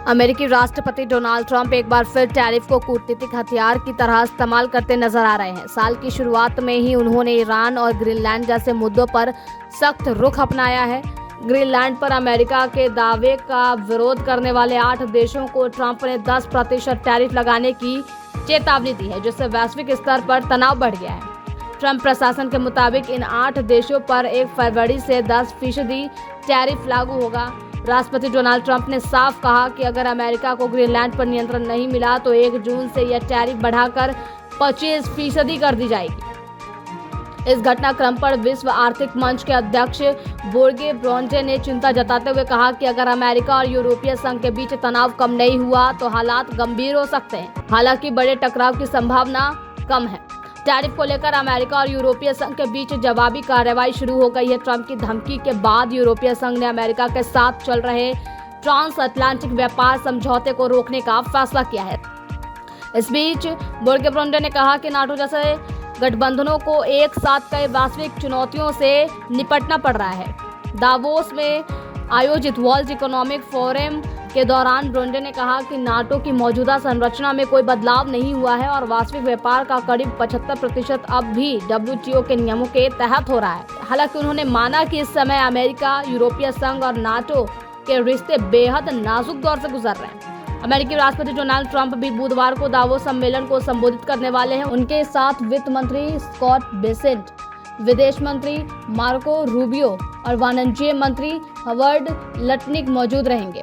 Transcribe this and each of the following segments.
अमेरिकी राष्ट्रपति Donald Trump एक बार फिर टैरिफ को कूटनीतिक हथियार की तरह इस्तेमाल करते नजर आ रहे हैं। साल की शुरुआत में ही उन्होंने ईरान और ग्रीनलैंड जैसे मुद्दों पर सख्त रुख अपनाया है। ग्रीनलैंड पर अमेरिका के दावे का विरोध करने वाले 8 देशों को ट्रंप ने 10% टैरिफ लगाने की चेतावनी दी है, जिससे वैश्विक स्तर पर तनाव बढ़ गया है। ट्रंप प्रशासन के मुताबिक इन 8 देशों पर 1 फरवरी से 10% टैरिफ लागू होगा। राष्ट्रपति डोनाल्ड ट्रंप ने साफ कहा कि अगर अमेरिका को ग्रीनलैंड पर नियंत्रण नहीं मिला तो 1 जून से यह टैरिफ बढ़ाकर 25% कर दी जाएगी। इस घटनाक्रम पर विश्व आर्थिक मंच के अध्यक्ष बोर्गे ब्रोंडे ने चिंता जताते हुए कहा कि अगर अमेरिका और यूरोपीय संघ के बीच तनाव कम नहीं हुआ तो हालात गंभीर हो सकते हैं। हालांकि बड़े टकराव की संभावना कम है। टैरिफ को लेकर अमेरिका और यूरोपीय संघ के बीच जवाबी कार्रवाई शुरू हो गई है। ट्रंप की धमकी के बाद यूरोपीय संघ ने अमेरिका के साथ चल रहे ट्रांस अटलांटिक व्यापार समझौते को रोकने का फैसला किया है। इस बीच बोर्गे ब्रोंडे ने कहा कि नाटो जैसे गठबंधनों को एक साथ कई वैश्विक चुनौतियों से निपटना पड़ रहा है। दावोस में आयोजित वर्ल्ड इकोनॉमिक फोरम के दौरान ब्रोंडे ने कहा कि नाटो की मौजूदा संरचना में कोई बदलाव नहीं हुआ है और वैश्विक व्यापार का करीब 75% अब भी WTO के नियमों के तहत हो रहा है। हालांकि उन्होंने माना कि इस समय अमेरिका, यूरोपीय संघ और नाटो के रिश्ते बेहद नाजुक दौर से गुजर रहे हैं। अमेरिकी राष्ट्रपति डोनाल्ड ट्रंप भी बुधवार को दावोस सम्मेलन को संबोधित करने वाले हैं। उनके साथ वित्त मंत्री स्कॉट बेसेंट, विदेश मंत्री मार्को रूबियो और वाणिज्य मंत्री हवर्ड लटनिक मौजूद रहेंगे।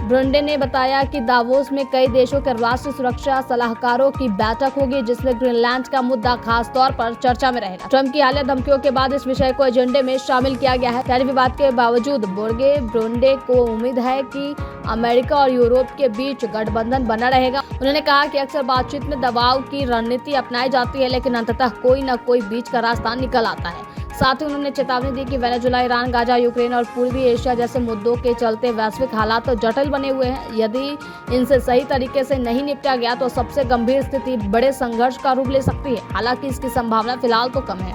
ब्रोंडे ने बताया कि दावोस में कई देशों के राष्ट्रीय सुरक्षा सलाहकारों की बैठक होगी, जिसमें ग्रीनलैंड का मुद्दा खास तौर पर चर्चा में रहेगा। ट्रंप की हालिया धमकियों के बाद इस विषय को एजेंडे में शामिल किया गया है। टैरिफ विवाद के बावजूद बोर्गे ब्रोंडे को उम्मीद है कि अमेरिका और यूरोप के बीच गठबंधन बना रहेगा। उन्होंने कहा कि अक्सर बातचीत में दबाव की रणनीति अपनाई जाती है, लेकिन अंततः कोई न कोई बीच का रास्ता निकल आता है। साथ ही उन्होंने चेतावनी दी कि वेनेजुएला, ईरान, गाजा, यूक्रेन और पूर्वी एशिया जैसे मुद्दों के चलते वैश्विक हालात तो जटिल बने हुए हैं। यदि इनसे सही तरीके से नहीं निपटा गया तो सबसे गंभीर स्थिति बड़े संघर्ष का रूप ले सकती है। हालांकि इसकी संभावना फिलहाल तो कम है।